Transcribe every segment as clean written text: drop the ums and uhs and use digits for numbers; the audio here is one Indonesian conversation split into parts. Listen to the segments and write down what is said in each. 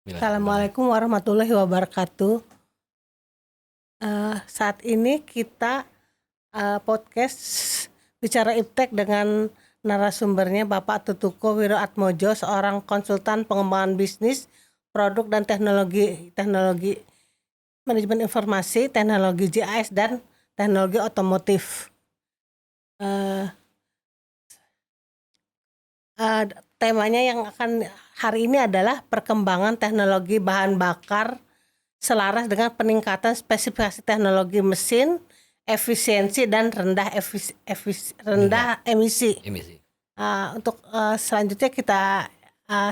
Bismillahirrahmanirrahim. Assalamualaikum warahmatullahi wabarakatuh. Saat ini kita podcast bicara iptek dengan narasumbernya Bapak Tutuko Wiroatmojo, seorang konsultan pengembangan bisnis, produk dan teknologi manajemen informasi, teknologi GIS dan teknologi otomotif. Temanya yang akan hari ini adalah perkembangan teknologi bahan bakar selaras dengan peningkatan spesifikasi teknologi mesin, efisiensi dan rendah emisi. Untuk selanjutnya kita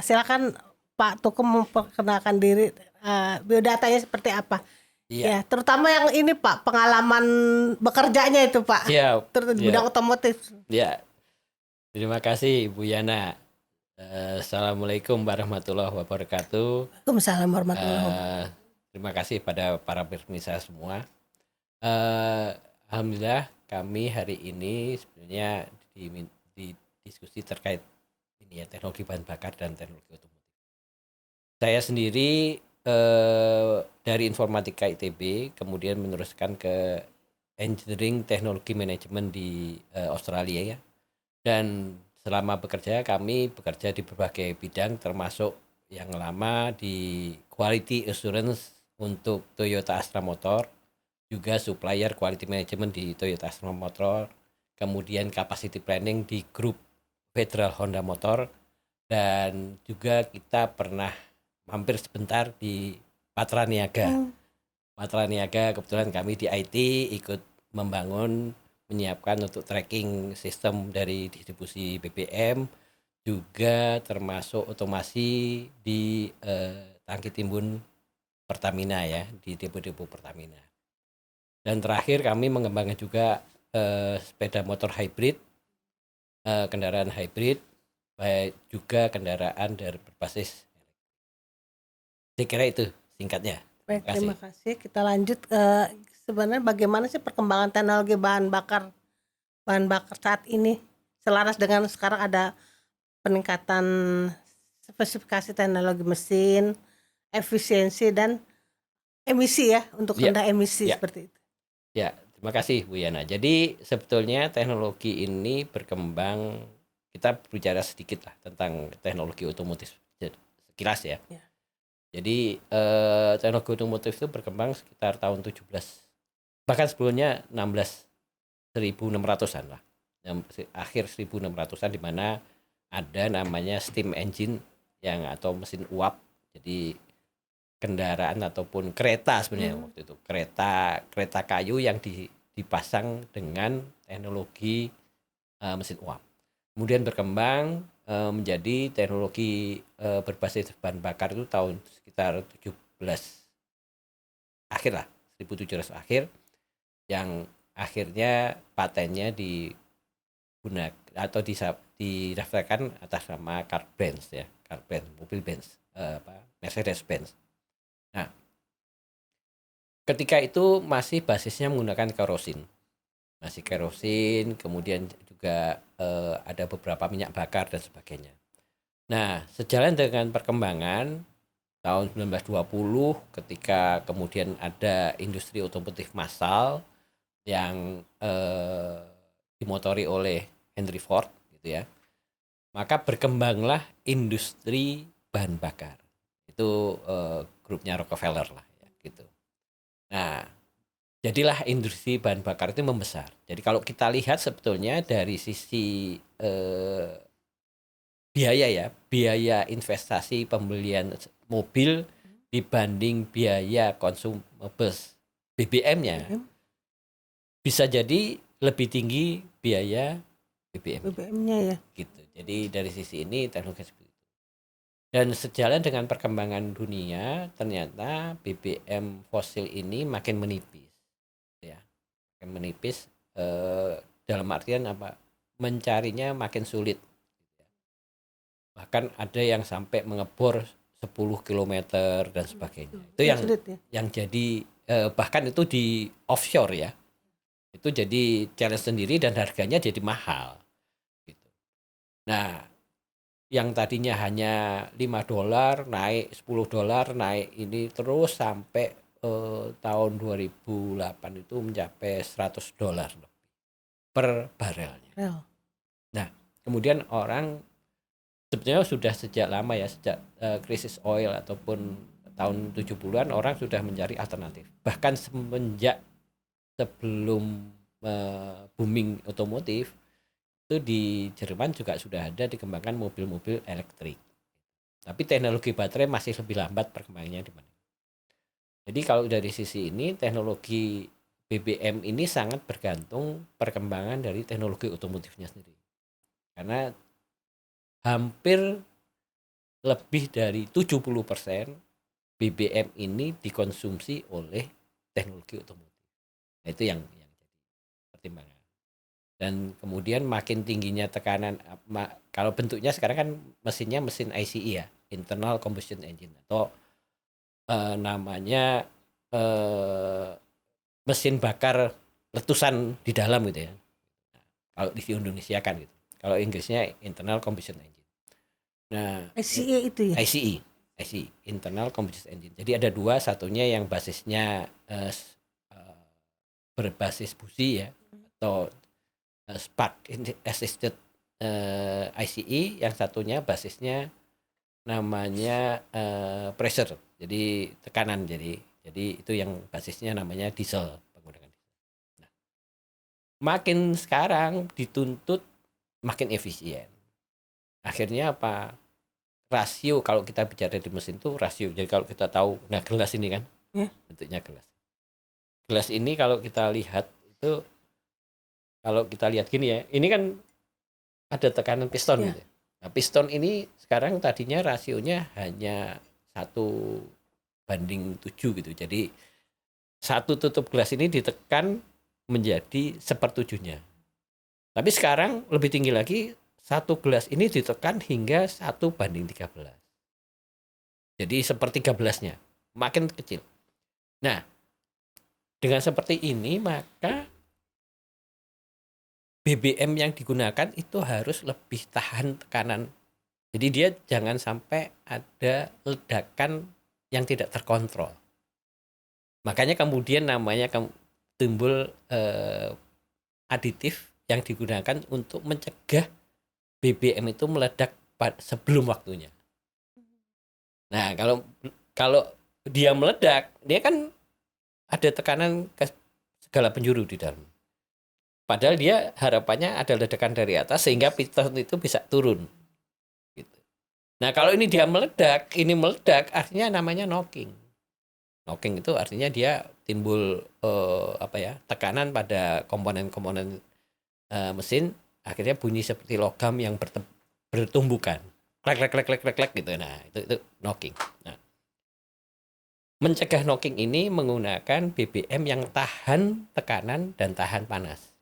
silakan Pak Tukum memperkenalkan diri, biodatanya seperti apa. Ya, terutama yang ini Pak, pengalaman bekerjanya itu Pak. Siap. Terutama di bidang otomotif. Ya, terima kasih Bu Yana. Assalamualaikum warahmatullahi wabarakatuh. Waalaikumsalam warahmatullahi wabarakatuh. Terima kasih pada para pemirsa semua. Alhamdulillah kami hari ini sebenarnya di diskusi terkait ini ya, teknologi bahan bakar dan teknologi otomotif. Saya sendiri dari informatika ITB kemudian meneruskan ke engineering teknologi manajemen di Australia ya. Dan selama bekerja kami bekerja di berbagai bidang termasuk yang lama di quality assurance untuk Toyota Astra Motor, juga supplier quality management di Toyota Astra Motor, kemudian capacity planning di grup Federal Honda Motor, dan juga kita pernah hampir sebentar di Patra Niaga. Patra Niaga kebetulan kami di IT ikut menyiapkan untuk tracking sistem dari distribusi BBM, juga termasuk otomasi di tangki timbun Pertamina ya, di depo-depo Pertamina. Dan terakhir kami mengembangkan juga sepeda motor hybrid, kendaraan hybrid, baik juga kendaraan dari berbasis. Saya kira itu singkatnya. Baik, terima kasih. Kita lanjut sebenarnya bagaimana sih perkembangan teknologi bahan bakar saat ini selaras dengan sekarang ada peningkatan spesifikasi teknologi mesin, efisiensi dan emisi ya, untuk rendah emisi seperti itu. Ya, terima kasih Bu Yana. Jadi sebetulnya teknologi ini berkembang, kita bicara sedikit lah tentang teknologi otomotif sekilas ya. Jadi teknologi otomotif itu berkembang sekitar tahun 17, bahkan sebelumnya 1600-an lah, akhir 1600-an, di mana ada namanya steam engine yang atau mesin uap. Jadi kendaraan ataupun kereta sebenarnya waktu itu, kereta kayu yang dipasang dengan teknologi mesin uap. Kemudian berkembang menjadi teknologi berbasis bahan bakar itu tahun sekitar 17 akhir lah, 1700 akhir, yang akhirnya patennya digunakan atau didaftarkan atas nama car brands ya, mobil Benz, Mercedes Benz. Nah, ketika itu masih basisnya menggunakan kerosin, kemudian juga ada beberapa minyak bakar dan sebagainya. Nah, sejalan dengan perkembangan tahun 1920 ketika kemudian ada industri otomotif massal yang dimotori oleh Henry Ford gitu ya, maka berkembanglah industri bahan bakar. Itu grupnya Rockefeller lah ya, gitu. Nah, jadilah industri bahan bakar itu membesar. Jadi kalau kita lihat sebetulnya dari sisi biaya investasi pembelian mobil dibanding biaya consumables BBM-nya, bisa jadi lebih tinggi biaya BBM-nya ya. Gitu. Jadi dari sisi ini teknologi seperti itu. Dan sejalan dengan perkembangan dunia, ternyata BBM fosil ini makin menipis, ya, makin menipis dalam artian apa? Mencarinya makin sulit. Bahkan ada yang sampai mengebor 10 km dan sebagainya. Itu yang jadi bahkan itu di offshore ya. Itu jadi challenge sendiri dan harganya jadi mahal. Gitu. Nah, yang tadinya hanya $5 naik $10 naik ini terus sampai tahun 2008 itu mencapai $100 per barelnya. Rel. Nah, kemudian orang sebetulnya sudah sejak lama ya, sejak krisis oil ataupun tahun 70-an orang sudah mencari alternatif. Bahkan semenjak sebelum booming otomotif itu di Jerman juga sudah ada dikembangkan mobil-mobil elektrik. Tapi teknologi baterai masih lebih lambat perkembangannya di mana. Jadi kalau dari sisi ini teknologi BBM ini sangat bergantung perkembangan dari teknologi otomotifnya sendiri. Karena hampir lebih dari 70% BBM ini dikonsumsi oleh teknologi otomotif. Nah, itu yang jadi pertimbangan. Dan kemudian makin tingginya tekanan, kalau bentuknya sekarang kan mesinnya mesin ICE ya, internal combustion engine, atau namanya mesin bakar letusan di dalam gitu ya. Kalau di Indonesia kan gitu. Kalau Inggrisnya internal combustion engine. Nah, ICE itu ya. ICE, internal combustion engine. Jadi ada dua, satunya yang basisnya berbasis busi ya, atau spark assisted ICE, yang satunya basisnya namanya pressure, jadi tekanan, jadi itu yang basisnya namanya diesel, penggunaan diesel. Nah, makin sekarang dituntut makin efisien. Akhirnya apa? Rasio, kalau kita bicara di mesin itu rasio. Jadi kalau kita tahu, nah gelas ini kan, bentuknya gelas. Gelas ini kalau kita lihat itu, kalau kita lihat gini ya, ini kan ada tekanan piston gitu. Nah, piston ini sekarang tadinya rasionya hanya 1:7 gitu. Jadi satu tutup gelas ini ditekan menjadi 1/7-nya. Tapi sekarang lebih tinggi lagi, satu gelas ini ditekan hingga 1:13. Jadi 1/13-nya, makin kecil. Nah, dengan seperti ini maka BBM yang digunakan itu harus lebih tahan tekanan. Jadi dia jangan sampai ada ledakan yang tidak terkontrol. Makanya kemudian namanya timbul aditif yang digunakan untuk mencegah BBM itu meledak sebelum waktunya. Nah, kalau dia meledak, dia kan ada tekanan ke segala penjuru di dalam. Padahal dia harapannya ada ledakan dari atas sehingga piston itu bisa turun. Gitu. Nah, kalau ini dia meledak, artinya namanya knocking. Knocking itu artinya dia timbul tekanan pada komponen-komponen mesin, akhirnya bunyi seperti logam yang bertumbukan. Klek gitu. Nah, itu knocking. Nah, mencegah knocking ini menggunakan BBM yang tahan tekanan dan tahan panas.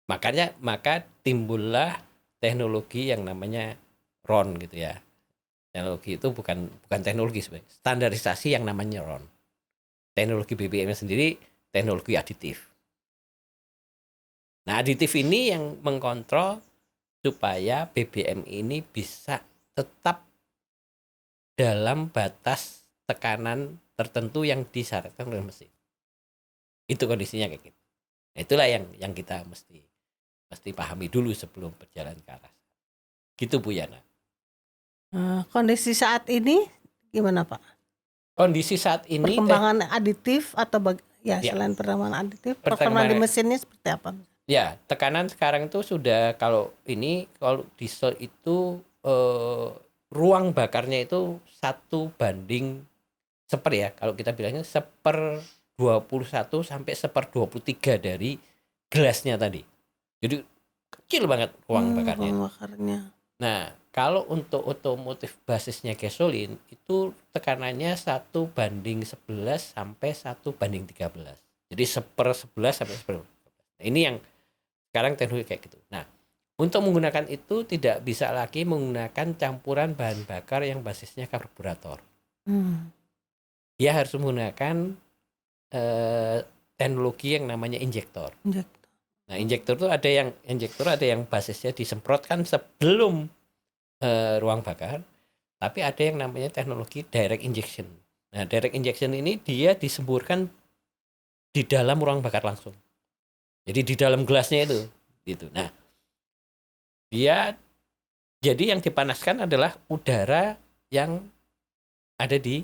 Maka timbullah teknologi yang namanya RON gitu ya. Teknologi itu bukan teknologi sebenarnya, standarisasi yang namanya RON. Teknologi BBM sendiri teknologi aditif. Nah, aditif ini yang mengkontrol supaya BBM ini bisa tetap dalam batas tekanan tertentu yang disyaratkan oleh mesin. Itu kondisinya kayak gitu. Nah, itulah yang kita mesti pahami dulu sebelum berjalan ke arah. Gitu Bu Yana. Kondisi saat ini gimana Pak? Kondisi saat ini perkembangan aditif atau selain perkembangan aditif, perkembangan di mesinnya seperti apa? Ya, tekanan sekarang itu sudah, kalau diesel itu ruang bakarnya itu 1:1 ya, kalau kita bilangnya 1/21 sampai 1/23 dari gelasnya tadi. Jadi kecil banget ruang bakarnya. Nah, kalau untuk otomotif basisnya gasolin itu tekanannya 1:11 sampai 1:13. Jadi 1/11 sampai 1/11. Nah, ini yang sekarang teknologi kayak gitu. Nah, untuk menggunakan itu tidak bisa lagi menggunakan campuran bahan bakar yang basisnya karburator. Dia harus menggunakan teknologi yang namanya injektor. Nah, injektor itu ada yang basisnya disemprotkan sebelum ruang bakar, tapi ada yang namanya teknologi direct injection. Nah, direct injection ini dia disemburkan di dalam ruang bakar langsung. Jadi di dalam gelasnya itu, gitu. Nah, dia jadi yang dipanaskan adalah udara yang ada di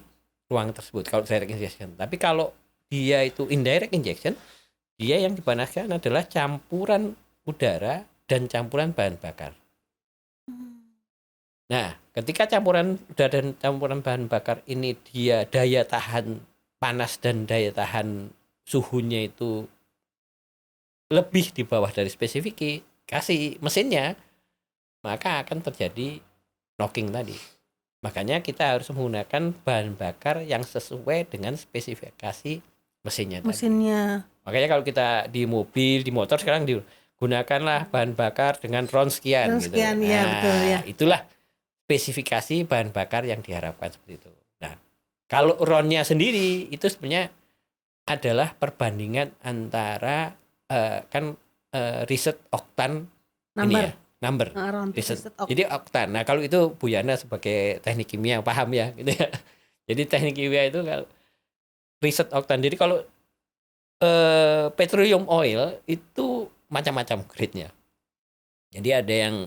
ruang tersebut kalau direct injection. Tapi kalau dia itu indirect injection, dia yang dipanaskan adalah campuran udara dan campuran bahan bakar. Nah, ketika campuran udara dan campuran bahan bakar ini dia daya tahan panas dan daya tahan suhunya itu lebih di bawah dari spesifikasi mesinnya, maka akan terjadi knocking tadi. Makanya kita harus menggunakan bahan bakar yang sesuai dengan spesifikasi mesinnya tadi. Mesinnya. Makanya kalau kita di mobil, di motor sekarang digunakanlah bahan bakar dengan RON sekian gitu. Sekian, ya betul ya. Itulah spesifikasi bahan bakar yang diharapkan seperti itu. Nah, kalau RON-nya sendiri itu sebenarnya adalah perbandingan antara riset oktan ini ya, number. Jadi oktan. Nah, kalau itu Bu Yana sebagai teknik kimia paham ya gitu ya. Jadi teknik kimia itu kalau riset oktan. Jadi kalau petroleum oil itu macam-macam grade-nya. Jadi ada yang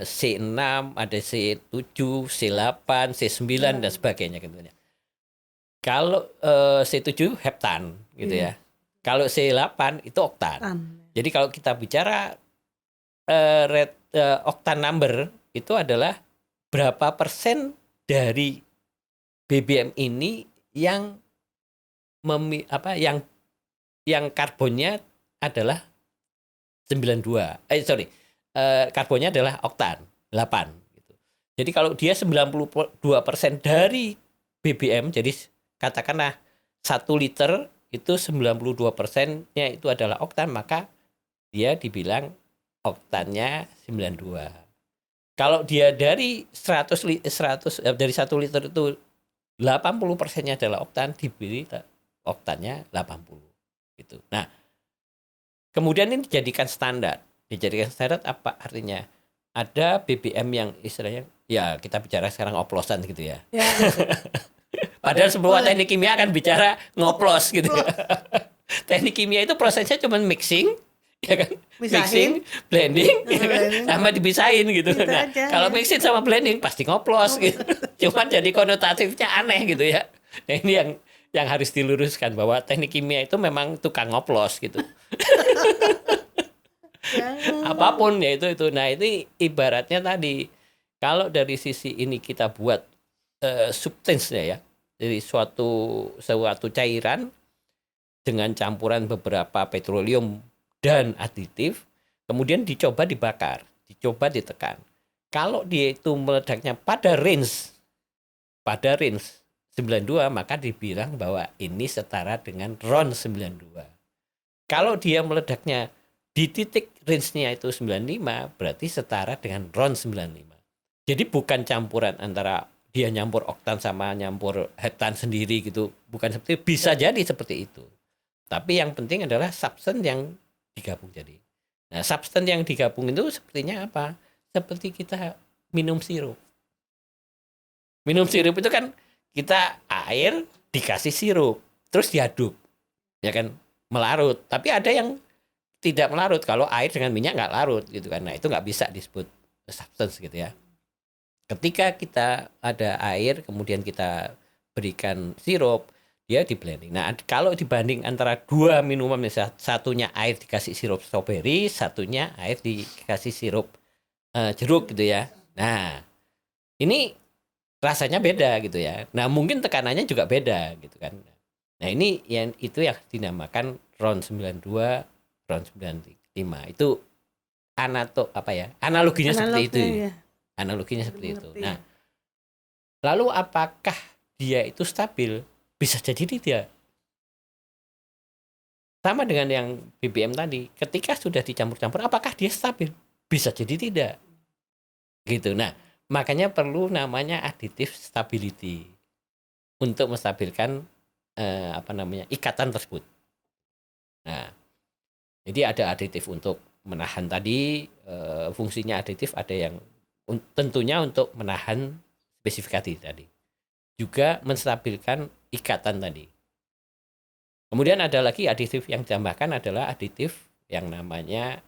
C6, ada C7, C8, C9 dan sebagainya gitu ya. Kalau C7 heptan gitu ya. Kalau C8 itu oktan. Jadi kalau kita bicara oktan number itu adalah berapa persen dari BBM ini yang yang karbonnya adalah 92. Karbonnya adalah oktan 8 gitu. Jadi kalau dia 92% dari BBM, jadi katakanlah 1 liter itu 92%-nya itu adalah oktan, maka dia dibilang oktannya 92. Kalau dia dari 100 dari 1 liter itu 80%-nya adalah oktan, diberi oktannya 80 gitu. Nah, kemudian ini dijadikan standar. Dijadikan standar apa artinya? Ada BBM yang istilahnya ya kita bicara sekarang oplosan gitu ya. Padahal semua teknik kimia akan bicara ngoplos gitu. Teknik kimia itu prosesnya cuma mixing, ya kan? Mixing, blending, ya kan? Sama dipisahin gitu. Nah, kalau mixing sama blending pasti ngoplos gitu. Cuman jadi konotatifnya aneh gitu ya. Nah, ini yang harus diluruskan bahwa teknik kimia itu memang tukang ngoplos gitu. Apapun ya itu. Nah, ini ibaratnya tadi kalau dari sisi ini kita buat substance-nya ya. Jadi suatu cairan dengan campuran beberapa petroleum dan aditif, kemudian dicoba dibakar, dicoba ditekan. Kalau dia itu meledaknya pada range 92, maka dibilang bahwa ini setara dengan RON 92. Kalau dia meledaknya di titik range-nya itu 95, berarti setara dengan RON 95. Jadi bukan campuran antara dia nyampur oktan sama nyampur heptan sendiri gitu. Bukan seperti itu. Bisa jadi seperti itu. Tapi yang penting adalah substance yang digabung jadi. Nah, substance yang digabung itu sepertinya apa? Seperti kita minum sirup. Minum sirup itu kan kita air dikasih sirup, terus diaduk. Ya kan, melarut. Tapi ada yang tidak melarut. Kalau air dengan minyak nggak larut gitu kan. Nah, itu nggak bisa disebut substance gitu ya. Ketika kita ada air, kemudian kita berikan sirup, dia di blending. Nah, kalau dibanding antara dua minuman, misalnya satunya air dikasih sirup stroberi, satunya air dikasih sirup jeruk gitu ya. Nah, ini rasanya beda gitu ya. Nah, mungkin tekanannya juga beda gitu kan. Nah, ini yang dinamakan RON 92, RON 95. Itu analoginya seperti itu. Ya. Analoginya seperti itu. Nah, lalu apakah dia itu stabil? Bisa jadi tidak. Sama dengan yang BBM tadi. Ketika sudah dicampur-campur, apakah dia stabil? Bisa jadi tidak. Gitu. Nah, makanya perlu namanya additive stability untuk menstabilkan ikatan tersebut. Nah, jadi ada aditif untuk menahan tadi, fungsinya aditif ada yang tentunya untuk menahan spesifikasi tadi. Juga menstabilkan ikatan tadi. Kemudian ada lagi aditif yang ditambahkan adalah aditif yang namanya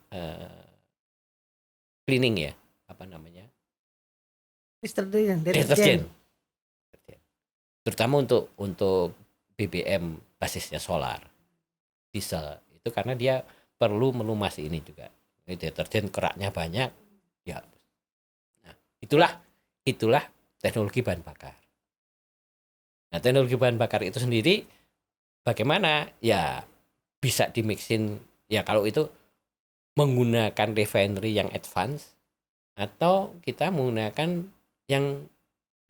cleaning ya, apa namanya? Deterjen. Deterjen. Terutama untuk BBM basisnya solar, diesel. Itu karena dia perlu melumasi ini juga. Ini deterjen keraknya banyak, ya. Nah, itulah teknologi bahan bakar. Nah, teknologi bahan bakar itu sendiri bagaimana? Ya bisa dimixin ya kalau itu menggunakan refinery yang advance atau kita menggunakan yang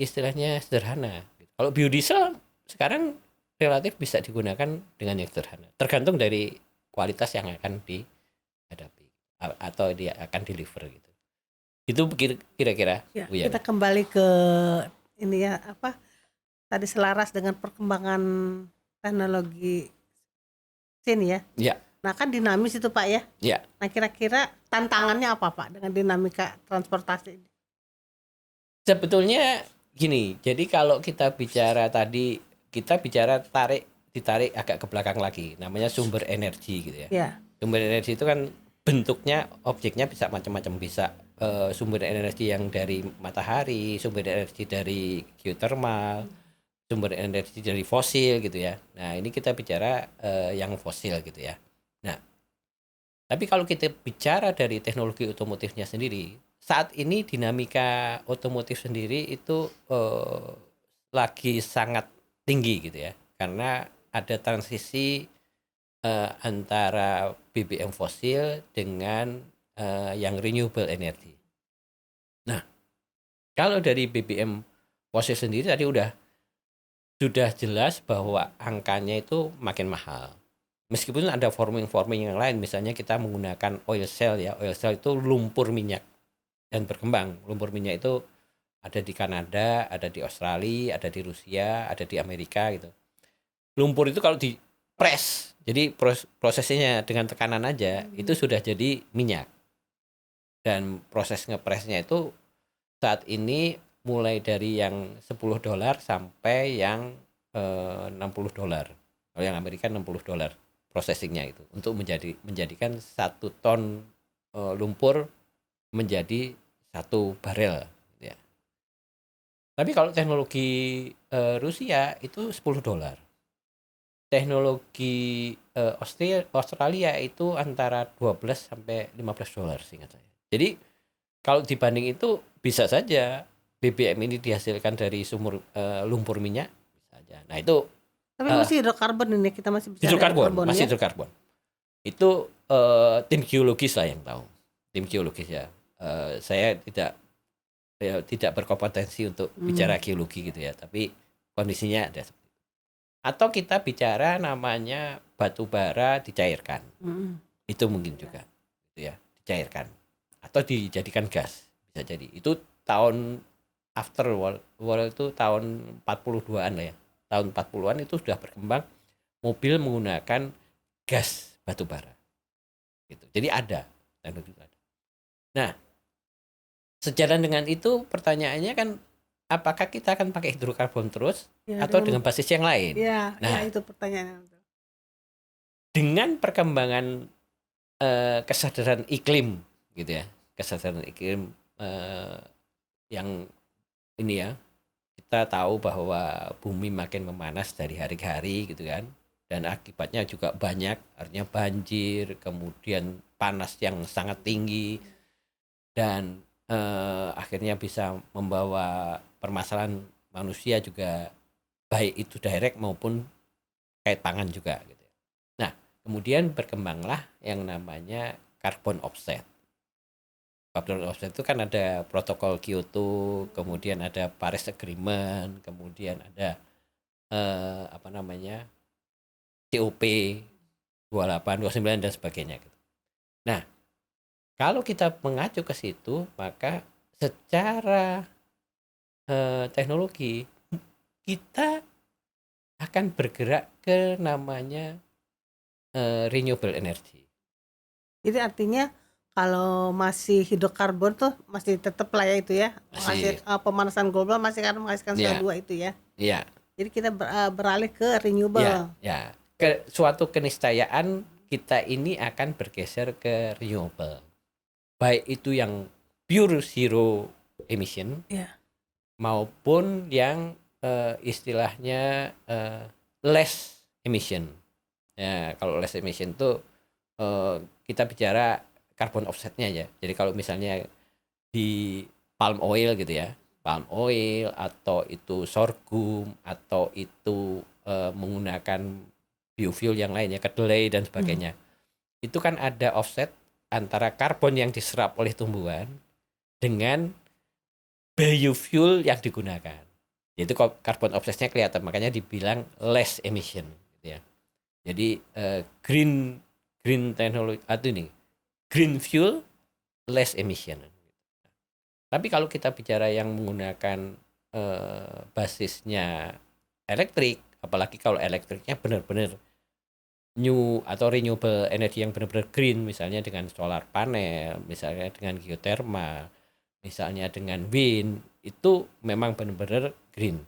istilahnya sederhana. Kalau biodiesel sekarang relatif bisa digunakan dengan yang sederhana. Tergantung dari kualitas yang akan dihadapi atau dia akan deliver gitu. Itu kira-kira. Ya, Bu Yana. kita kembali ke ini ya, apa tadi selaras dengan perkembangan teknologi sini ya. Ya, Nah kan dinamis itu Pak ya. ya. Nah kira-kira tantangannya apa Pak dengan dinamika transportasi ini? Sebetulnya gini, jadi kalau kita bicara tadi, kita bicara ditarik agak ke belakang lagi, namanya sumber energi gitu ya. Ya, Sumber energi itu kan bentuknya, objeknya bisa macam-macam, bisa sumber energi yang dari matahari, sumber energi dari geothermal, sumber energi dari fosil gitu ya. Nah ini kita bicara yang fosil gitu ya. Nah tapi kalau kita bicara dari teknologi otomotifnya sendiri, saat ini dinamika otomotif sendiri itu lagi sangat tinggi gitu ya, karena ada transisi antara BBM fosil dengan yang renewable energy. Nah, kalau dari BBM fosil sendiri tadi sudah jelas bahwa angkanya itu makin mahal. Meskipun ada forming yang lain, misalnya kita menggunakan oil shale ya, oil shale itu lumpur minyak dan berkembang. Lumpur minyak itu ada di Kanada, ada di Australia, ada di Rusia, ada di Amerika gitu. Lumpur itu kalau di press, jadi prosesnya dengan tekanan aja itu sudah jadi minyak. Dan proses ngepresnya itu saat ini mulai dari yang $10 sampai yang $60. Kalau yang Amerika $60 processingnya itu untuk menjadikan 1 ton lumpur menjadi 1 barel gitu ya. Tapi kalau teknologi Rusia itu $10. Teknologi Australia itu antara $12 sampai $15 seingat saya. Jadi kalau dibanding itu bisa saja BBM ini dihasilkan dari sumur lumpur minyak bisa saja. Nah itu tapi masih hidrokarbon ini, kita masih bicara hidrokarbon, masih ya. hidrokarbon. Itu tim geologis lah yang tahu. Tim geologis ya. Saya tidak berkompetensi untuk bicara geologi gitu ya, tapi kondisinya ada. Atau kita bicara namanya batu bara dicairkan. Itu mungkin juga gitu ya, dicairkan atau dijadikan gas bisa jadi. Itu tahun after world itu tahun 42-an lah ya. Tahun 40-an itu sudah berkembang mobil menggunakan gas batu bara. Gitu. Jadi ada teknologi itu ada. Nah, sejalan dengan itu pertanyaannya kan apakah kita akan pakai hidrokarbon terus Ya, atau dengan basis yang lain? Ya, Nah, ya itu pertanyaannya. Dengan perkembangan kesadaran iklim gitu ya, kesadaran iklim yang ini ya, kita tahu bahwa bumi makin memanas dari hari ke hari gitu kan, dan akibatnya juga banyak, artinya banjir, kemudian panas yang sangat tinggi, dan akhirnya bisa membawa permasalahan manusia juga, baik itu direct maupun kait pangan juga gitu. Nah, kemudian berkembanglah yang namanya carbon offset. Carbon offset itu kan ada protokol Kyoto, kemudian ada Paris Agreement, kemudian ada apa namanya COP 28, 29 dan sebagainya gitu. Nah, kalau kita mengacu ke situ, maka secara teknologi kita akan bergerak ke namanya renewable energy. Jadi artinya kalau masih hidrokarbon tuh masih tetap lah ya itu ya, Masih, pemanasan global masih akan menghasilkan ya, CO2 itu ya. ya, Jadi kita beralih ke ya, renewable. ya. Ke suatu keniscayaan kita ini akan bergeser ke renewable. Baik itu yang pure zero emission Ya. maupun yang istilahnya less emission. Ya, kalau less emission itu kita bicara carbon offsetnya ya. Jadi kalau misalnya di palm oil gitu ya, palm oil atau itu sorghum atau itu menggunakan biofuel yang lainnya, kedelai dan sebagainya. Itu kan ada offset antara karbon yang diserap oleh tumbuhan dengan biofuel yang digunakan. Yaitu carbon offsetnya kelihatan, makanya dibilang less emission gitu ya. Jadi green green teknologi atau ini green fuel less emission. Tapi kalau kita bicara yang menggunakan basisnya elektrik, apalagi kalau elektriknya benar-benar new atau renewable energy yang benar-benar green, misalnya dengan solar panel, misalnya dengan geothermal, misalnya dengan wind, itu memang benar-benar green.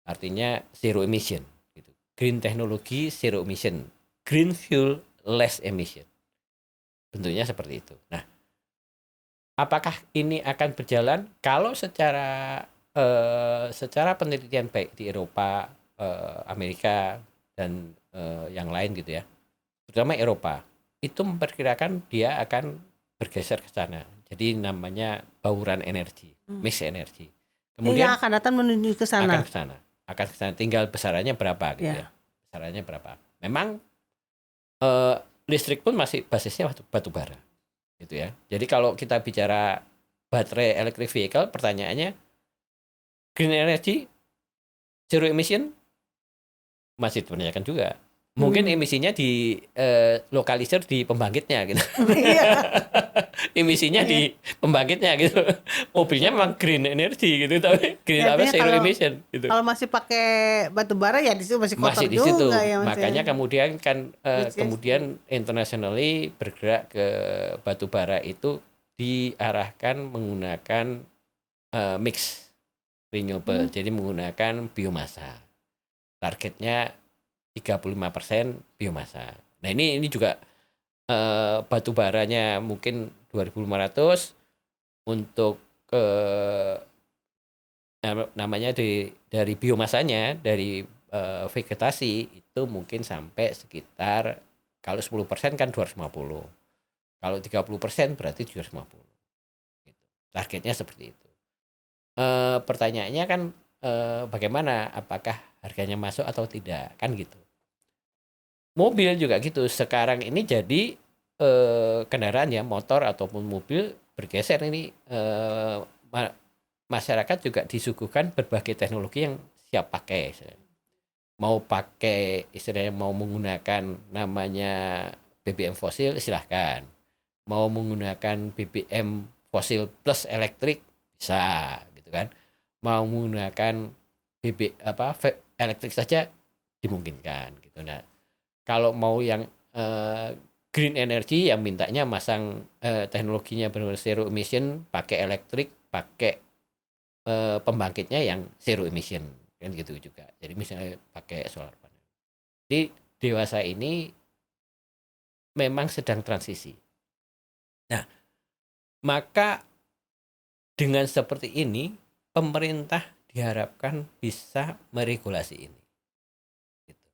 Artinya zero emission gitu. Green teknologi zero emission, green fuel less emission. Bentuknya seperti itu. Nah, apakah ini akan berjalan? Kalau secara penelitian baik di Eropa, Amerika dan yang lain gitu ya, terutama Eropa, itu memperkirakan dia akan bergeser ke sana. Jadi namanya bauran energi, mix energi. Yang Kemudian akan datang menuju ke akan sana. ke sana, akan ke sana. Tinggal besarannya berapa gitu ya? Ya. Besarannya berapa? Memang eh, listrik pun masih basisnya batu bara, gitu ya. Jadi kalau kita bicara baterai electric vehicle, pertanyaannya green energy, zero emission masih dipertanyakan juga. Mungkin emisinya di lokalisir di pembangkitnya gitu. Iya. Emisinya Iya. di pembangkitnya gitu. Mobilnya memang green energy gitu, tapi green Ya, apa artinya zero emission gitu. kalau masih pakai batu bara ya di situ masih Masih kotor di situ. juga ya Mas ya. Makanya kemudian kan Which is- kemudian internationally bergerak ke batu bara itu diarahkan menggunakan mix renewable. Jadi menggunakan biomasa. Targetnya 35% biomasa. Nah, ini juga batu baranya mungkin 2.500 untuk namanya dari biomasanya, dari vegetasi itu mungkin sampai sekitar kalau 10% kan 250. Kalau 30% berarti 250. Gitu. Targetnya seperti itu. Pertanyaannya kan bagaimana, apakah harganya masuk atau tidak, kan gitu. Mobil juga gitu. Sekarang ini jadi kendaraan ya, motor ataupun mobil bergeser ini masyarakat juga disuguhkan berbagai teknologi yang siap pakai. Mau pakai istilahnya mau menggunakan namanya BBM fosil silahkan. Mau menggunakan BBM fosil plus elektrik bisa gitu kan. Mau menggunakan elektrik saja dimungkinkan gitu. Nah, kalau mau yang green energy yang mintanya masang teknologinya benar-benar zero emission, pakai elektrik, pakai pembangkitnya yang zero emission kan gitu juga. Jadi misalnya pakai solar panel. Jadi dewasa ini memang sedang transisi. Nah, maka dengan seperti ini pemerintah diharapkan bisa meregulasi ini. Gitu.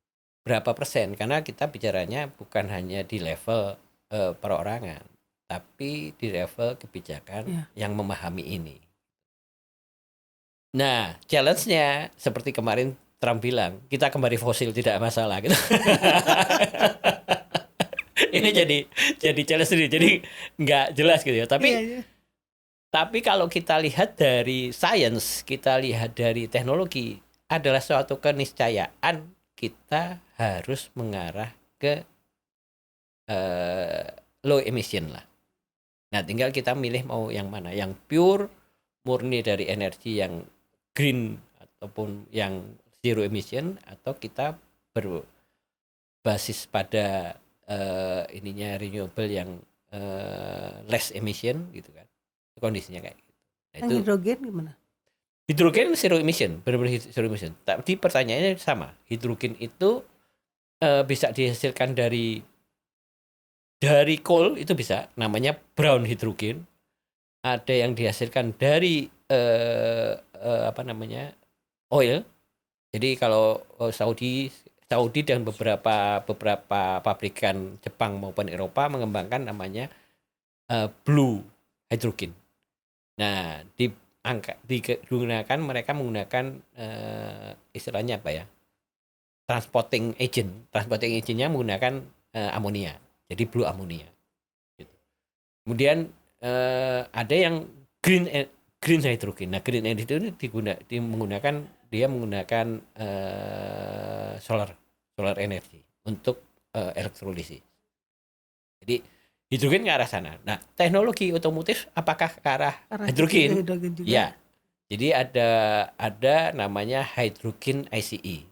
Berapa persen? Karena kita bicaranya bukan hanya di level perorangan, tapi di level kebijakan yang memahami ini. Nah, challenge-nya seperti kemarin Trump bilang, kita kembali fosil tidak masalah gitu. Ini jadi challenge sendiri. Jadi nggak jelas gitu ya. Tapi Iya. tapi kalau kita lihat dari sains, kita lihat dari teknologi, adalah suatu keniscayaan kita harus mengarah ke low emission lah. Nah, tinggal kita milih mau yang mana, yang pure, murni dari energi yang green ataupun yang zero emission, atau kita berbasis pada ininya renewable yang less emission gitu kan. Kondisinya kayak gitu. Nah, Yang itu hidrogen gimana? hidrogen zero emission, benar-benar zero emission. Tapi pertanyaannya sama, hidrogen itu bisa dihasilkan dari coal, itu bisa, namanya brown hydrogen. Ada yang dihasilkan dari apa namanya, oil. Jadi kalau Saudi dan beberapa pabrikan Jepang maupun Eropa mengembangkan namanya blue hydrogen. Nah, digunakan, mereka menggunakan istilahnya apa ya? Transporting agent. Transporting agentnya menggunakan amonia. Jadi blue amonia. Gitu. Kemudian ada yang green hydrogen. Nah, green hydrogen dia menggunakan solar energy untuk elektrolisis. Jadi hidrogen ke arah sana. Nah, teknologi otomotif apakah ke arah Karena hidrogen? hidrogen juga. Ya. Jadi ada namanya hydrogen ICE.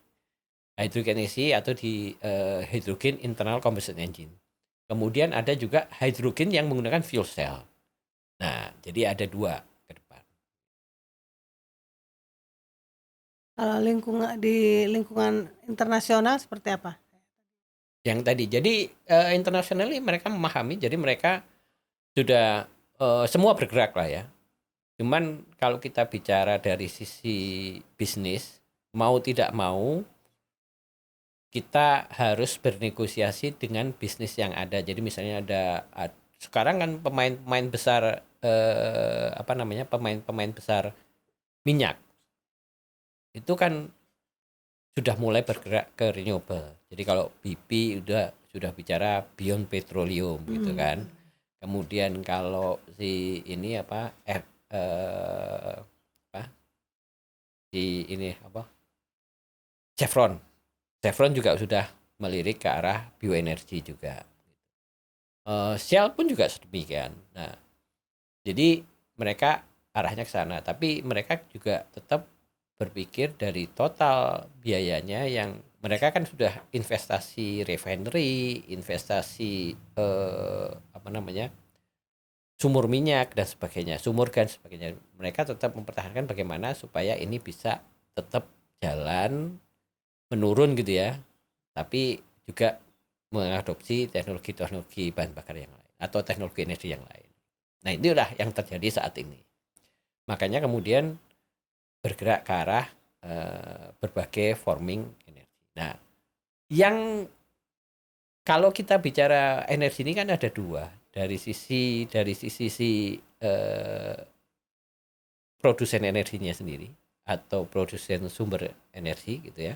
Hydrogen ICE atau di hydrogen internal combustion engine. Kemudian ada juga hydrogen yang menggunakan fuel cell. Nah, jadi ada 2 ke depan. Kalau di lingkungan internasional seperti apa? Yang tadi, jadi internasional mereka memahami, jadi mereka sudah semua bergerak lah ya. Cuman kalau kita bicara dari sisi bisnis, mau tidak mau kita harus bernegosiasi dengan bisnis yang ada. Jadi misalnya sekarang kan pemain-pemain besar apa namanya, pemain-pemain besar minyak itu kan sudah mulai bergerak ke renewable. Jadi kalau BP sudah bicara beyond petroleum gitu kan. Kemudian kalau si ini apa apa si ini apa Chevron juga sudah melirik ke arah bioenergi juga. Shell pun juga sedemikian. Nah, jadi mereka arahnya ke sana, tapi mereka juga tetap berpikir dari total biayanya yang mereka kan sudah investasi refinery, investasi apa namanya, sumur minyak dan sebagainya, sumur dan sebagainya. Mereka tetap mempertahankan bagaimana supaya ini bisa tetap jalan menurun gitu ya, tapi juga mengadopsi teknologi-teknologi bahan bakar yang lain atau teknologi energi yang lain. Nah, inilah yang terjadi saat ini. Makanya kemudian bergerak ke arah berbagai forming energi. Nah, yang kalau kita bicara energi ini kan ada 2, dari sisi produsen energinya sendiri atau produsen sumber energi gitu ya.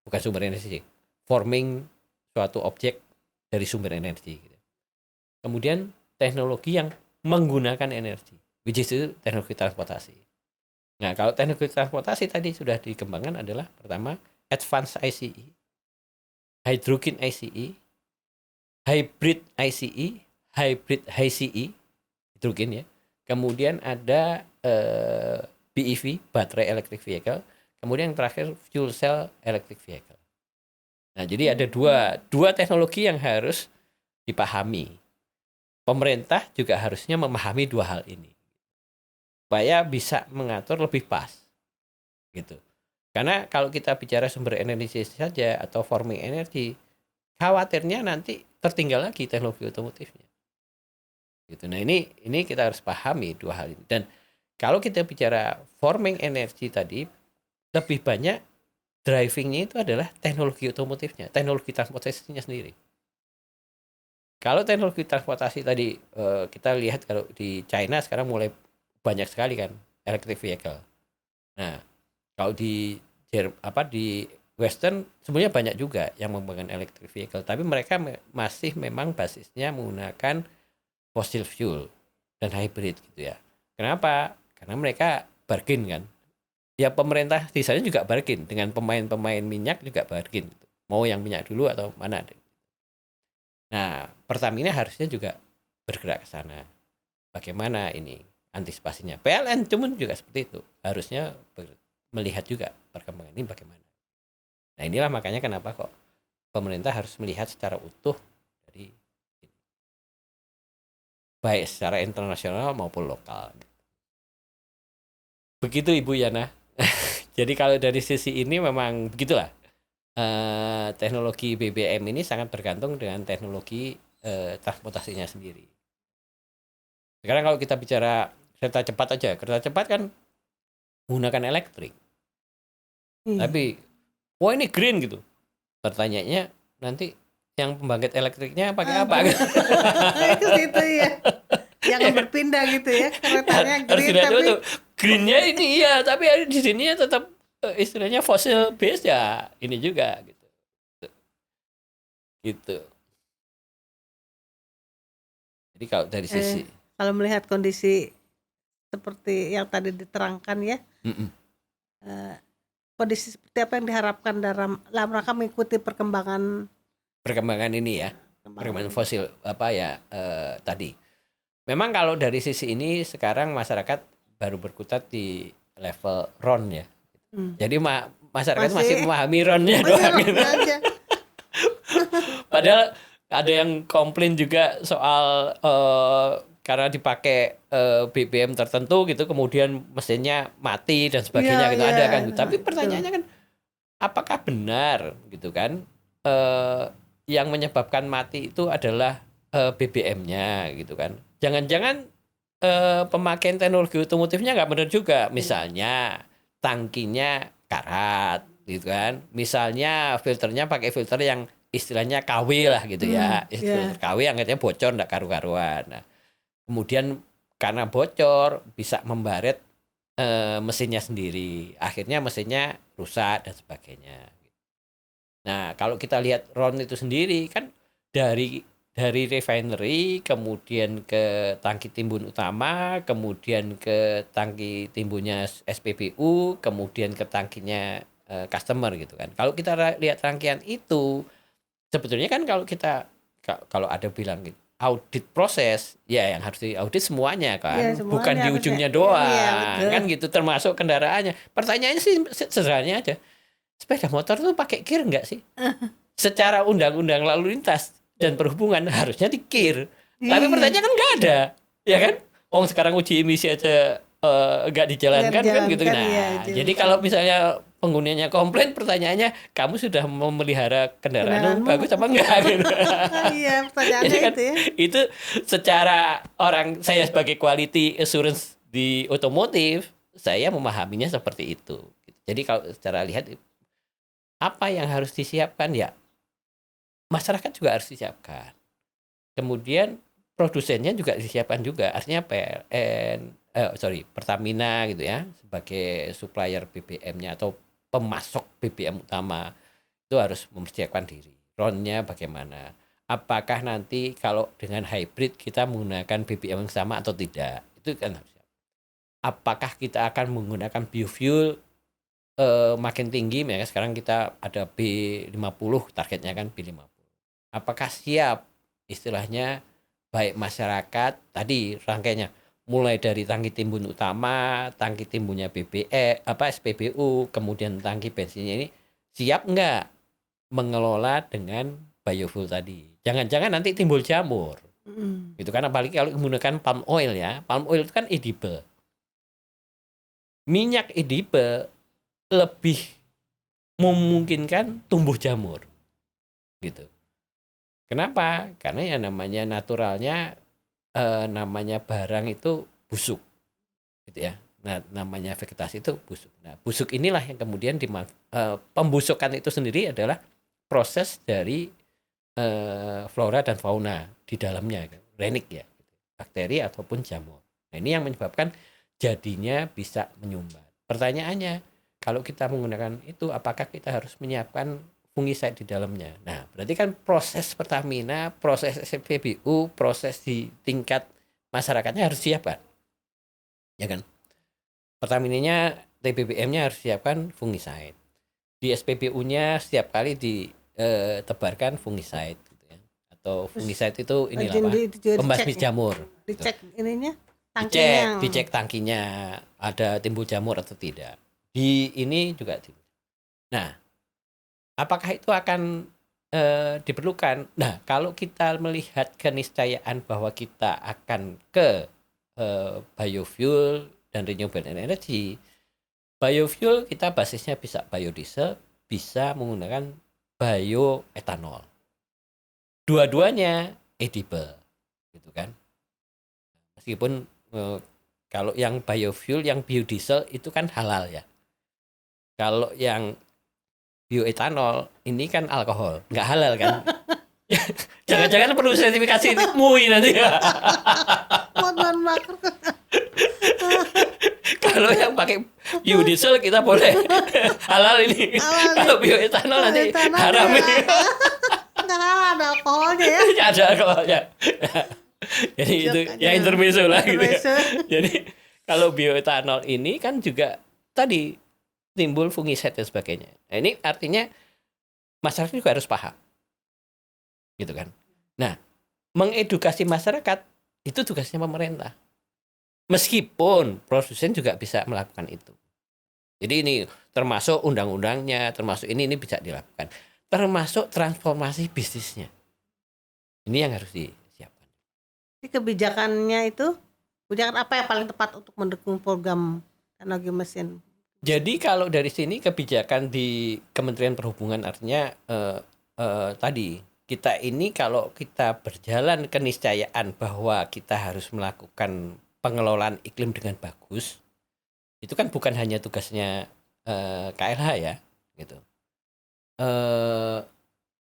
Bukan sumber energi, forming suatu objek dari sumber energi gitu. Kemudian teknologi yang menggunakan energi, which is itu teknologi transportasi. Nah, kalau teknologi transportasi tadi sudah dikembangkan adalah pertama advanced ICE, hydrogen ICE, hybrid ICE, hybrid HCE, hidrogen ya. Kemudian ada BEV, baterai electric vehicle. Kemudian yang terakhir fuel cell electric vehicle. Nah, jadi ada dua teknologi yang harus dipahami. Pemerintah juga harusnya memahami 2 hal ini supaya bisa mengatur lebih pas gitu. Karena kalau kita bicara sumber energi saja atau forming energi, khawatirnya nanti tertinggal lagi teknologi otomotifnya. Gitu. Nah, ini kita harus pahami 2 hal ini. Dan kalau kita bicara forming energi tadi, lebih banyak drivingnya itu adalah teknologi otomotifnya, teknologi transportasinya sendiri. Kalau teknologi transportasi tadi kita lihat kalau di China sekarang mulai banyak sekali kan electric vehicle. Nah, kalau di Western sebenarnya banyak juga yang mengembangkan electric vehicle, tapi mereka masih memang basisnya menggunakan fossil fuel dan hybrid gitu ya. Kenapa? Karena mereka bargain kan. Ya pemerintah di sana juga bargain dengan pemain-pemain minyak juga bargain. Mau yang minyak dulu atau mana? Nah, Pertamina harusnya juga bergerak ke sana. Bagaimana ini antisipasinya? PLN cuman juga seperti itu. Harusnya melihat juga perkembangan ini bagaimana. Nah, inilah makanya kenapa kok pemerintah harus melihat secara utuh dari baik secara internasional maupun lokal. Begitu Ibu Yana. Jadi kalau dari sisi ini memang begitulah. Teknologi BBM ini sangat bergantung dengan teknologi transportasinya sendiri. Sekarang kalau kita bicara kereta cepat aja, kereta cepat kan menggunakan elektrik. Tapi, wah ini green gitu. Pertanyaannya nanti yang pembangkit elektriknya pakai apa? Itu situ ya. Jangan berpindah gitu ya. Keretanya Harus green dilihat tapi dulu. Greennya ini iya, tapi di sini tetap istilahnya fossil base ya ini juga gitu. Gitu. Jadi kalau dari sisi kalau melihat kondisi seperti yang tadi diterangkan ya, kondisi seperti apa yang diharapkan dalam rangka mengikuti perkembangan ini ya, perkembangan fosil apa ya tadi. Memang kalau dari sisi ini sekarang masyarakat baru berkutat di level RON ya. Jadi masyarakat masih memahami RON-nya doang. Gitu. Padahal ada yang komplain juga soal karena dipakai BBM tertentu gitu, kemudian mesinnya mati dan sebagainya gitu ada kan. Tapi pertanyaannya kan, apakah benar gitu kan yang menyebabkan mati itu adalah BBM-nya gitu kan? Jangan-jangan pemakaian teknologi otomotifnya nggak benar juga. Misalnya tangkinya karat gitu kan. Misalnya filternya pakai filter yang istilahnya KW lah gitu ya. Filter KW yang katanya bocor nggak karu-karuan. Nah, kemudian karena bocor bisa membaret mesinnya sendiri. Akhirnya mesinnya rusak dan sebagainya. Nah, kalau kita lihat RON itu sendiri kan dari refinery, kemudian ke tangki timbun utama, kemudian ke tangki timbunnya SPBU, kemudian ke tangkinya customer gitu kan. Kalau kita lihat rangkaian itu, sebetulnya kan kalau ada bilang gitu, audit proses, ya yang harus diaudit semuanya kan, ya, semuanya bukan di ujungnya doang, ya, kan gitu, termasuk kendaraannya. Pertanyaannya sih sederhana aja, sepeda motor tuh pakai kir nggak sih? Secara undang-undang lalu lintas dan perhubungan harusnya dikir. Tapi pertanyaan kan nggak ada, ya kan? Sekarang uji emisi aja nggak dijalankan kan gitu. Nah, ya, jadi kalau misalnya penggunanya komplain, pertanyaannya kamu sudah memelihara kendaraan bagus apa enggak? Gitu. Iya, pertanyaannya kan, itu ya. Itu secara saya sebagai quality assurance di otomotif, saya memahaminya seperti itu. Jadi kalau secara lihat apa yang harus disiapkan ya, masyarakat juga harus disiapkan. Kemudian produsennya juga disiapkan juga. Artinya Pertamina gitu ya, sebagai supplier BBM-nya atau pemasok BBM utama itu harus mempersiapkan diri. RON-nya bagaimana? Apakah nanti kalau dengan hybrid kita menggunakan BBM yang sama atau tidak? Itu kan harus. Apakah kita akan menggunakan biofuel makin tinggi, ya sekarang kita ada B50 targetnya kan B50. Apakah siap istilahnya baik masyarakat tadi rangkaiannya mulai dari tangki timbun utama, tangki timbunnya SPBU, kemudian tangki bensinnya ini siap nggak mengelola dengan biofuel tadi? Jangan-jangan nanti timbul jamur. Gitu kan, apalagi kalau menggunakan palm oil ya. Palm oil itu kan edible. Minyak edible lebih memungkinkan tumbuh jamur gitu. Kenapa? Karena yang namanya naturalnya namanya barang itu busuk gitu ya. Nah, namanya vegetasi itu busuk. Nah, busuk inilah yang kemudian pembusukan itu sendiri adalah proses dari flora dan fauna di dalamnya, renik ya, bakteri ataupun jamur. Nah, ini yang menyebabkan jadinya bisa menyumbat. Pertanyaannya, kalau kita menggunakan itu, apakah kita harus menyiapkan fungiside di dalamnya? Nah, berarti kan proses Pertamina, proses SPBU, proses di tingkat masyarakatnya harus siapkan. Ya kan? Pertaminanya, TBBM-nya harus siapkan fungiside. Di SPBU-nya setiap kali ditebarkan fungiside gitu ya. Atau fungiside itu inilah pembasmi jamur. Dicek ininya, tangkinya. Dicek tangkinya ada timbul jamur atau tidak. Di ini juga. Nah, apakah itu akan diperlukan. Nah, kalau kita melihat keniscayaan bahwa kita akan ke biofuel dan renewable energy, biofuel kita basisnya bisa biodiesel, bisa menggunakan bioetanol. Dua-duanya edible, gitu kan. Meskipun kalau yang biofuel, yang biodiesel itu kan halal ya. Kalau yang bioetanol ini kan alkohol, nggak halal kan? Jangan-jangan perlu sertifikasi MUI nanti ya. Buat bahan bakar. Kalau yang pakai biodiesel kita boleh halal ini. Kalau bioetanol nanti Bioetanol haram ya. ini. Nggak kalah ada alkoholnya ya. Ada alkoholnya. Jadi itu ya intermezzo lah gitu ya. Intermezzo. Jadi kalau bioetanol ini kan juga tadi timbul fungiside dan sebagainya. Nah, ini artinya masyarakat juga harus paham. Gitu kan. Nah, mengedukasi masyarakat itu tugasnya pemerintah. Meskipun produsen juga bisa melakukan itu. Jadi ini termasuk undang-undangnya, termasuk ini bisa dilakukan. Termasuk transformasi bisnisnya. Ini yang harus disiapkan. Jadi kebijakannya itu, kebijakan apa yang paling tepat untuk mendukung program teknologi mesin? Jadi kalau dari sini kebijakan di Kementerian Perhubungan artinya tadi kita ini kalau kita berjalan keniscayaan bahwa kita harus melakukan pengelolaan iklim dengan bagus, itu kan bukan hanya tugasnya KLH ya, gitu.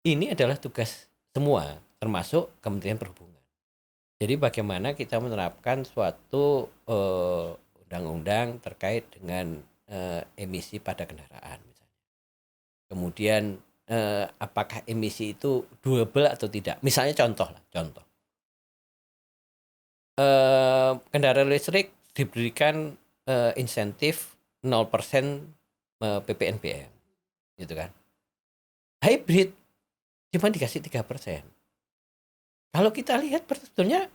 Ini adalah tugas semua, termasuk Kementerian Perhubungan. Jadi bagaimana kita menerapkan suatu undang-undang terkait dengan emisi pada kendaraan misalnya. Kemudian apakah emisi itu doable atau tidak? Misalnya contoh. Kendaraan listrik diberikan insentif 0% PPNBM, gitu kan. Hybrid cuma dikasih 3%. Kalau kita lihat sebetulnya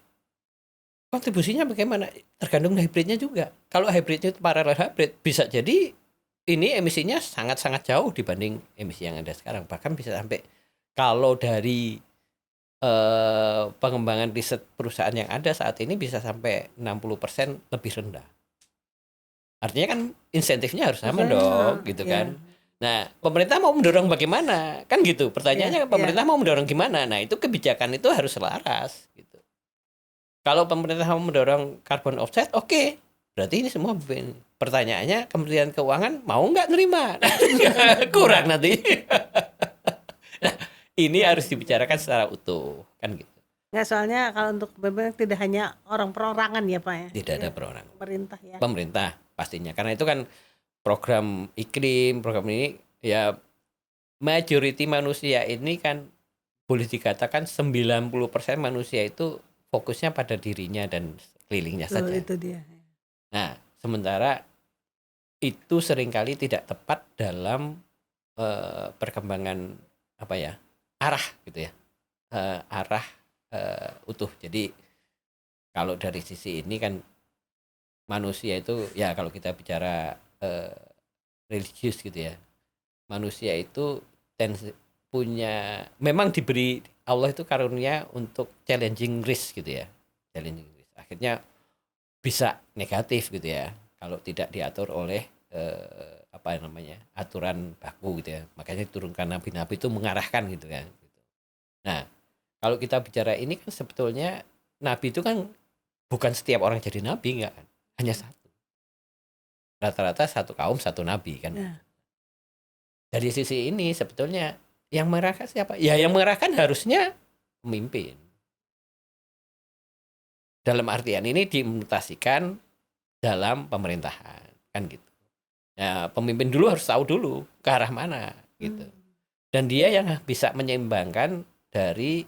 kontribusinya bagaimana? Tergantung hybridnya juga. Kalau hybridnya itu paralel hybrid, bisa jadi ini emisinya sangat-sangat jauh dibanding emisi yang ada sekarang. Bahkan bisa sampai kalau dari pengembangan riset perusahaan yang ada saat ini bisa sampai 60% lebih rendah. Artinya kan insentifnya harus sama dong, gitu kan. Nah, pemerintah mau mendorong bagaimana? Kan gitu. Pertanyaannya pemerintah mau mendorong gimana? Nah, itu kebijakan itu harus selaras gitu. Kalau pemerintah mau mendorong carbon offset, oke. Berarti ini semua pertanyaannya Kementerian Keuangan mau nggak nerima? Kurang nanti. Nah, ini harus dibicarakan secara utuh, kan gitu. Nggak, soalnya kalau untuk BBM tidak hanya orang perorangan ya Pak ya. Tidak ada perorangan. Pemerintah ya. Pemerintah pastinya. Karena itu kan program iklim, program ini ya majority manusia ini kan boleh dikatakan 90% manusia itu fokusnya pada dirinya dan sekelilingnya saja. Itu dia. Nah, sementara itu seringkali tidak tepat dalam perkembangan arah gitu ya, arah utuh. Jadi kalau dari sisi ini kan manusia itu ya kalau kita bicara religius gitu ya, manusia itu punya memang diberi Allah itu karunia untuk challenging risk gitu ya, challenging risk. Akhirnya bisa negatif gitu ya kalau tidak diatur oleh aturan baku gitu ya. Makanya diturunkan nabi-nabi itu mengarahkan gitu kan. Nah, kalau kita bicara ini kan sebetulnya nabi itu kan bukan setiap orang jadi nabi, enggak kan? Hanya satu. Rata-rata satu kaum satu nabi kan. Ya. Dari sisi ini sebetulnya yang mengarahkan siapa? Ya yang mengarahkan harusnya pemimpin. Dalam artian ini dimutasikan dalam pemerintahan kan gitu. Ya, pemimpin dulu harus tahu dulu ke arah mana gitu. Dan dia yang bisa menyeimbangkan dari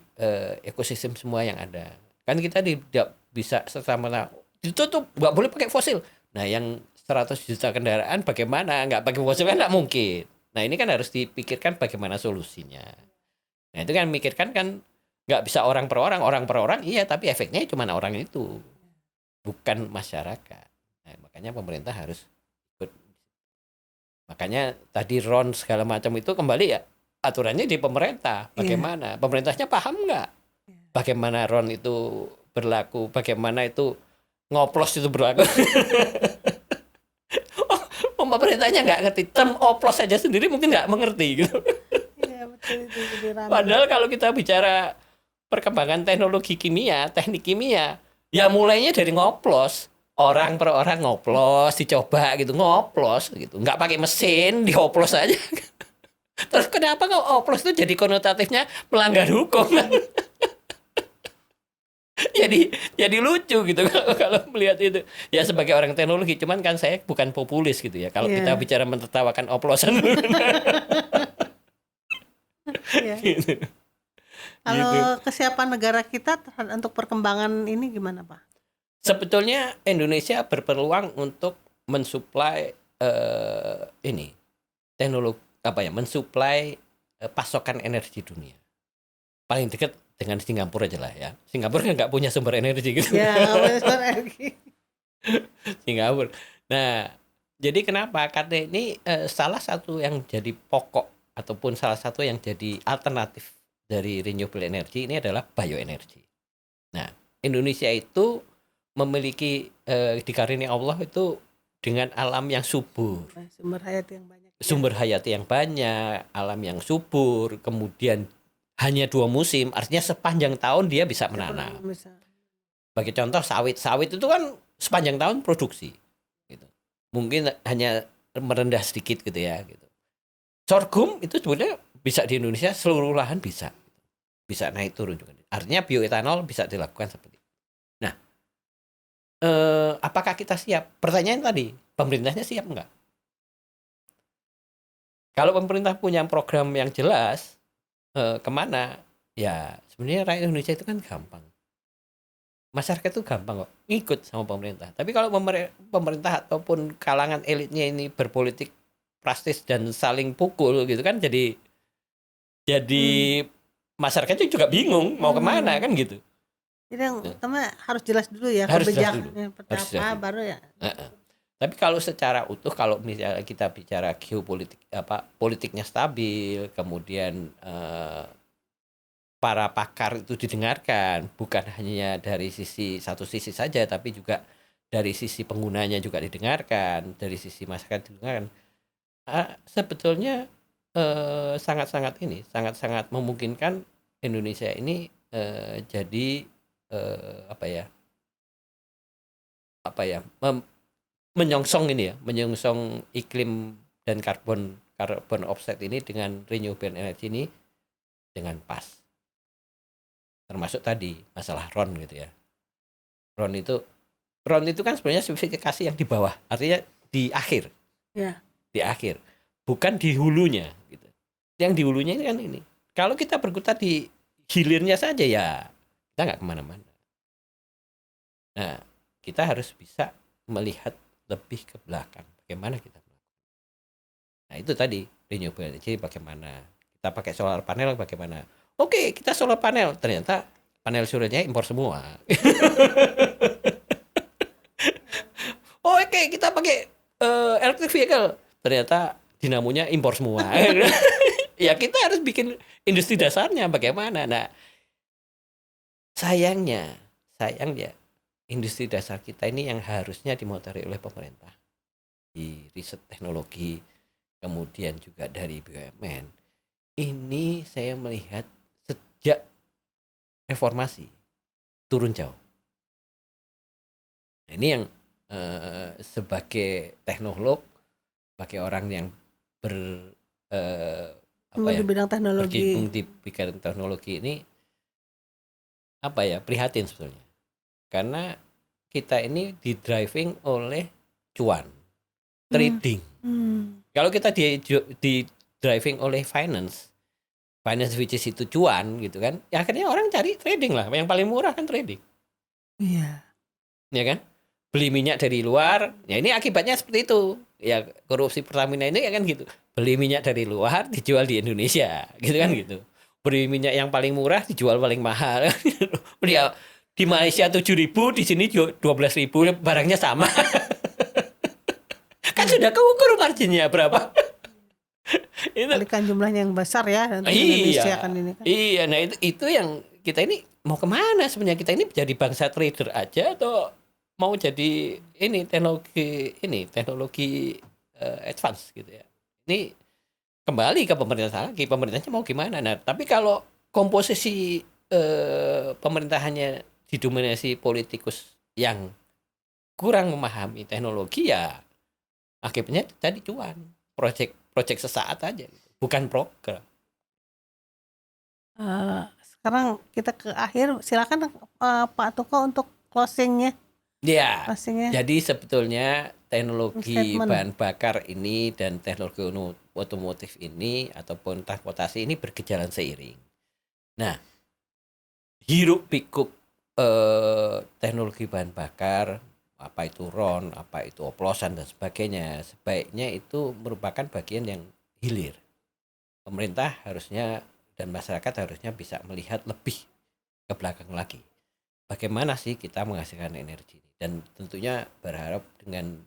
ekosistem semua yang ada. Kan kita tidak bisa serta-merta ditutup, nggak boleh pakai fosil. Nah, yang 100 juta kendaraan bagaimana? Nggak pakai fosil kan nggak mungkin. Nah, ini kan harus dipikirkan bagaimana solusinya. Nah, itu kan mikirkan kan nggak bisa orang per orang iya, tapi efeknya cuma orang itu, bukan masyarakat. Nah, makanya pemerintah harus ikut. Makanya tadi RON segala macam itu kembali ya aturannya di pemerintah. Bagaimana? Pemerintahnya paham nggak? Bagaimana RON itu berlaku? Bagaimana itu ngoplos itu berlaku? Pemerintahnya nggak ngerti. Term oplos saja sendiri mungkin nggak mengerti gitu. Iya, betul itu jadi ramai. Padahal kalau kita bicara perkembangan teknologi kimia, teknik kimia, ya mulainya dari ngoplos. Orang per orang ngoplos, dicoba gitu, ngoplos gitu. Nggak pakai mesin, dioplos aja. Terus kenapa kok oplos itu jadi konotatifnya melanggar hukum? jadi lucu gitu kalau melihat itu. Ya sebagai orang teknologi, cuman kan saya bukan populis gitu ya. Kalau kita bicara menertawakan oplosan. Gitu. Kalau kesiapan negara kita untuk perkembangan ini gimana, Pak? Sebetulnya Indonesia berpeluang untuk mensuplai teknologi mensuplai pasokan energi dunia. Paling dekat dengan Singapura aja lah ya. Singapura kan nggak punya sumber energi gitu. Ya, nggak punya sumber energi. Singapura. Nah, jadi kenapa? Karena ini salah satu yang jadi pokok ataupun salah satu yang jadi alternatif dari renewable energy ini adalah bioenergi. Nah, Indonesia itu memiliki dikarunia Allah itu dengan alam yang subur. Sumber hayati yang banyak. Sumber hayati yang banyak, alam yang subur, kemudian hanya 2 musim, artinya sepanjang tahun dia bisa menanam. Bagi contoh sawit itu kan sepanjang tahun produksi, gitu. Mungkin hanya merendah sedikit gitu ya. Gitu. Sorghum itu sebenarnya bisa di Indonesia seluruh lahan bisa naik turun juga. Artinya bioetanol bisa dilakukan seperti itu. Nah, apakah kita siap? Pertanyaan tadi, pemerintahnya siap enggak? Kalau pemerintah punya program yang jelas, kemana? Ya sebenarnya rakyat Indonesia itu kan gampang. Masyarakat itu gampang kok ikut sama pemerintah. Tapi kalau pemerintah ataupun kalangan elitnya ini berpolitik praktis dan saling pukul gitu kan, jadi masyarakat itu juga bingung mau kemana kan gitu. Jadi yang pertama harus jelas dulu ya kebijakannya pertama baru ya. Tapi kalau secara utuh, kalau misalnya kita bicara geopolitik, politiknya stabil, kemudian para pakar itu didengarkan, bukan hanya dari satu sisi saja, tapi juga dari sisi penggunanya juga didengarkan, dari sisi masyarakat didengarkan. Sebetulnya sangat-sangat memungkinkan Indonesia ini jadi menyongsong iklim dan karbon offset ini dengan renewable energy ini dengan pas. Termasuk tadi masalah RON gitu ya. RON itu kan sebenarnya spesifikasi yang di bawah, artinya di akhir. Ya. Di akhir, bukan di hulunya gitu. Yang di hulunya ini kan ini. Kalau kita berkutat di hilirnya saja ya kita nggak kemana-mana. Nah, kita harus bisa melihat lebih ke belakang. Bagaimana kita melakukan? Nah, itu tadi renewable energy bagaimana? Kita pakai solar panel bagaimana? Oke, kita solar panel. Ternyata panel suryanya impor semua. Oke, kita pakai electric vehicle. Ternyata dinamonya impor semua. Ya, kita harus bikin industri dasarnya bagaimana. Nah, sayangnya industri dasar kita ini yang harusnya dimotori oleh pemerintah di riset teknologi, kemudian juga dari BUMN. Ini saya melihat sejak reformasi turun jauh. Nah, ini yang sebagai teknolog, sebagai orang yang di bidang teknologi, di bidang teknologi ini prihatin sebetulnya. Karena kita ini di driving oleh cuan, trading. Kalau kita di driving oleh finance which is itu cuan gitu kan, ya akhirnya orang cari trading lah, yang paling murah kan trading. Iya. Ya kan, beli minyak dari luar, ya ini akibatnya seperti itu. Ya korupsi Pertamina ini ya kan gitu, beli minyak dari luar dijual di Indonesia, gitu kan gitu. Beli minyak yang paling murah dijual paling mahal. Dia di Malaysia 7.000, di sini 12.000, barangnya sama. Kan sudah keukur marginnya berapa. Itu Kalikan jumlahnya yang besar ya untuk iya. Indonesia kan ini kan. Iya, nah itu yang kita ini mau kemana sebenarnya, kita ini jadi bangsa trader aja atau mau jadi teknologi advance gitu ya. Ini kembali ke pemerintah lagi, pemerintahnya mau gimana. Nah, tapi kalau komposisi pemerintahannya didominasi politikus yang kurang memahami teknologi, ya akibatnya tadi cuan, proyek sesaat aja gitu. Bukan program. Sekarang kita ke akhir, silakan Pak Tuko untuk closingnya. Ya, Closingnya jadi sebetulnya teknologi statement. bahan bakar ini dan teknologi otomotif ini ataupun transportasi ini berjalan seiring. Nah, hiruk pikuk teknologi bahan bakar, apa itu RON, apa itu oplosan dan sebagainya, sebaiknya itu merupakan bagian yang hilir. Pemerintah harusnya dan masyarakat harusnya bisa melihat lebih ke belakang lagi. Bagaimana sih kita menghasilkan energi ini? Dan tentunya berharap dengan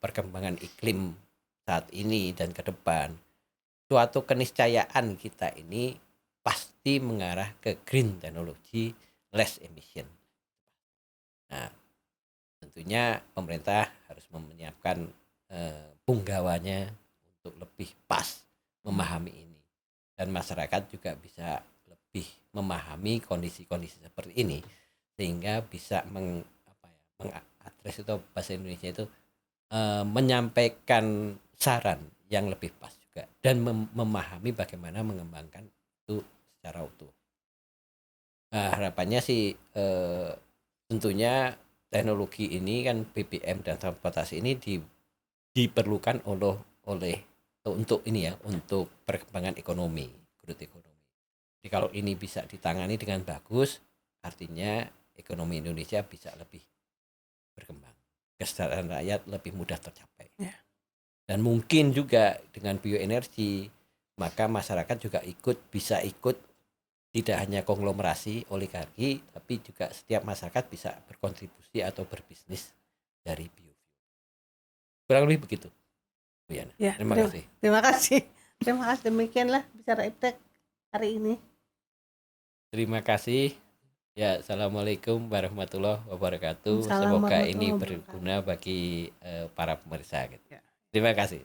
perkembangan iklim saat ini dan ke depan, suatu keniscayaan kita ini pasti mengarah ke green technology, less emission. Nah, tentunya pemerintah harus menyiapkan punggawanya untuk lebih pas memahami ini, dan masyarakat juga bisa lebih memahami kondisi-kondisi seperti ini sehingga bisa mengadres itu, bahasa Indonesia itu menyampaikan saran yang lebih pas juga dan memahami bagaimana mengembangkan itu secara utuh. Nah, harapannya sih tentunya teknologi ini kan BBM dan transportasi ini diperlukan oleh untuk ini ya, untuk perkembangan ekonomi, growth ekonomi. Jadi kalau ini bisa ditangani dengan bagus, artinya ekonomi Indonesia bisa lebih berkembang, kesejahteraan rakyat lebih mudah tercapai. Ya. Dan mungkin juga dengan bioenergi, maka masyarakat juga bisa ikut, tidak hanya konglomerasi oligarki, tapi juga setiap masyarakat bisa berkontribusi atau berbisnis dari biofuel. Kurang lebih begitu, Bu Yana. Ya, Terima kasih. Terima kasih. Terima kasih, demikianlah bicara iptek hari ini. Terima kasih. Ya, assalamualaikum warahmatullahi wabarakatuh. Salam Semoga ini warahmatullahi wabarakatuh. berguna bagi para pemirsa. Gitu. Ya. Terima kasih.